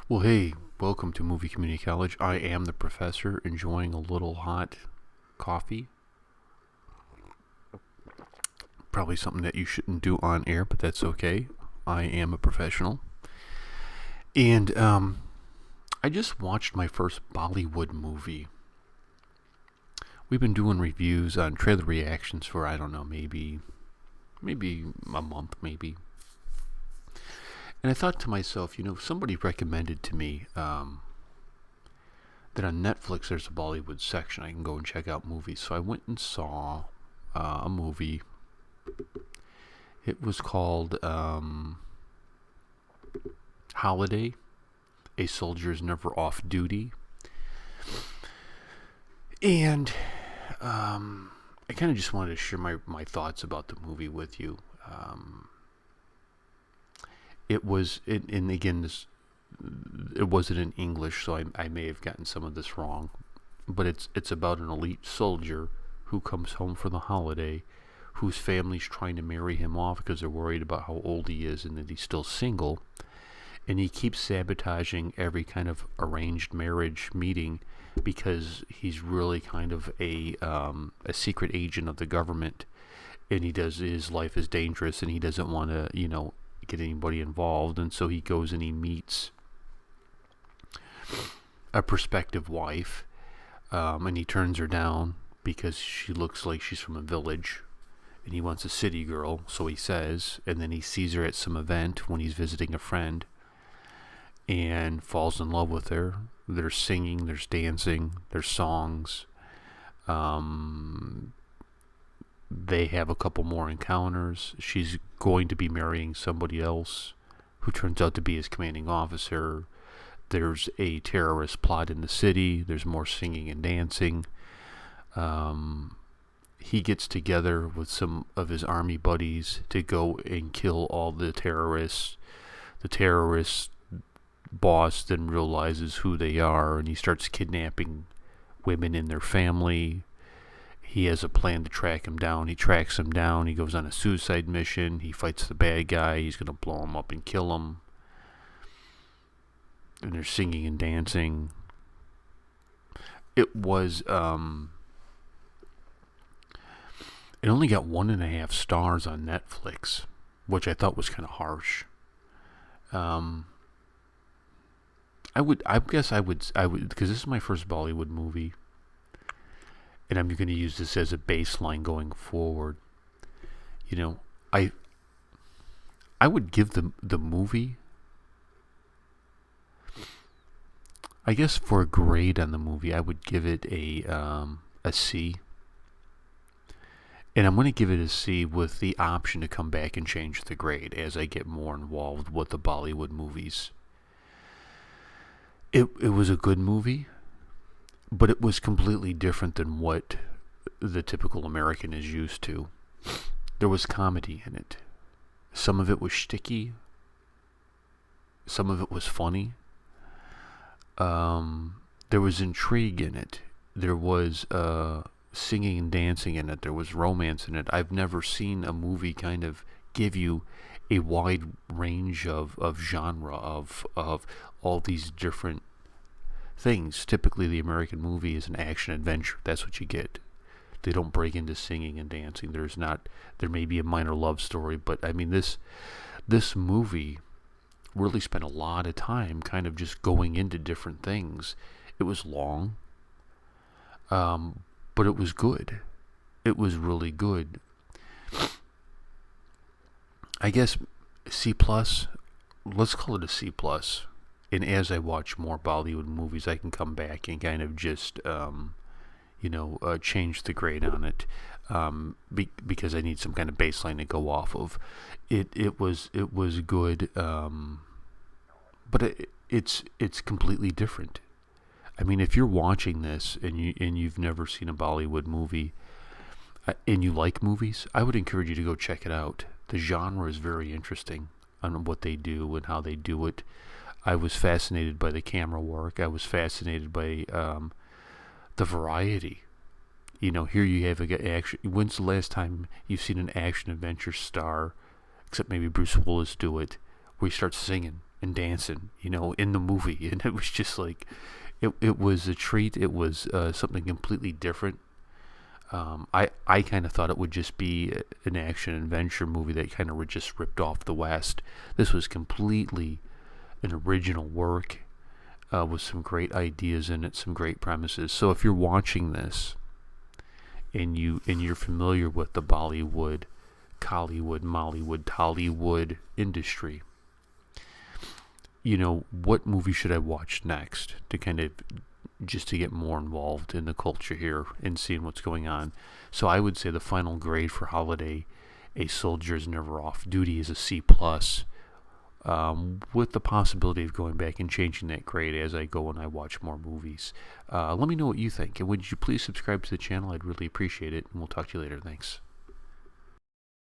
Well, hey, welcome to Movie Community College. I am the professor enjoying a little hot coffee. Probably something that you shouldn't do on air, but that's okay. I am a professional. And I just watched my first Bollywood movie. We've been doing reviews on trailer reactions for, I don't know, maybe a month, maybe. And I thought to myself, somebody recommended to me that on Netflix there's a Bollywood section. I can go and check out movies. So I went and saw a movie. It was called Holiday, A Soldier's Never Off Duty. And I kind of just wanted to share my thoughts about the movie with you. It wasn't in English, so I may have gotten some of this wrong. But it's about an elite soldier who comes home for the holiday, whose family's trying to marry him off because they're worried about how old he is and that he's still single. And he keeps sabotaging every kind of arranged marriage meeting because he's really kind of a secret agent of the government, and his life is dangerous, and he doesn't want to, get anybody involved. And so he goes and he meets a prospective wife, and he turns her down because she looks like she's from a village, and he wants a city girl, so he says. And then he sees her at some event when he's visiting a friend and falls in love with her. There's singing, there's dancing, there's songs. They have a couple more encounters. She's going to be marrying somebody else who turns out to be his commanding officer. There's a terrorist plot in the city. There's more singing and dancing. He gets together with some of his army buddies to go and kill all the terrorists. The terrorist boss then realizes who they are, and he starts kidnapping women and their family. He has a plan to track him down. He tracks him down. He goes on a suicide mission. He fights the bad guy. He's going to blow him up and kill him. And they're singing and dancing. It was, it only got 1.5 stars on Netflix, which I thought was kind of harsh. I guess I would, because this is my first Bollywood movie, and I'm going to use this as a baseline going forward. I would give the movie, I guess for a grade on the movie, I would give it a C. And I'm going to give it a C with the option to come back and change the grade as I get more involved with the Bollywood movies. It was a good movie, but it was completely different than what the typical American is used to. There was comedy in it. Some of it was shticky. Some of it was funny. There was intrigue in it. There was singing and dancing in it. There was romance in it. I've never seen a movie kind of give you a wide range of genre of all these different things. Typically the American movie is an action adventure. That's what you get. They don't break into singing and dancing. There may be a minor love story, but I mean this movie really spent a lot of time kind of just going into different things. It was long, but it was good. It was really good. I guess C+, let's call it a C+. And as I watch more Bollywood movies, I can come back and kind of just, change the grade on it, because I need some kind of baseline to go off of. It was good, but it's completely different. I mean, if you're watching this and you've never seen a Bollywood movie, and you like movies, I would encourage you to go check it out. The genre is very interesting on what they do and how they do it. I was fascinated by the camera work. I was fascinated by the variety. Here you have action. When's the last time you've seen an action adventure star, except maybe Bruce Willis, do it, where he starts singing and dancing, in the movie. And it was just like, it was a treat. It was something completely different. I kind of thought it would just be an action adventure movie that kind of just ripped off the West. This was completely an original work with some great ideas in it, some great premises. So if you're watching this and you're familiar with the Bollywood, Collywood, Mollywood, Tollywood industry, what movie should I watch next to kind of just to get more involved in the culture here and seeing what's going on? So I would say the final grade for Holiday, A Soldier's Never Off Duty, is a C+, with the possibility of going back and changing that grade as I go and I watch more movies. Let me know what you think, and would you please subscribe to the channel? I'd really appreciate it, and we'll talk to you later. Thanks.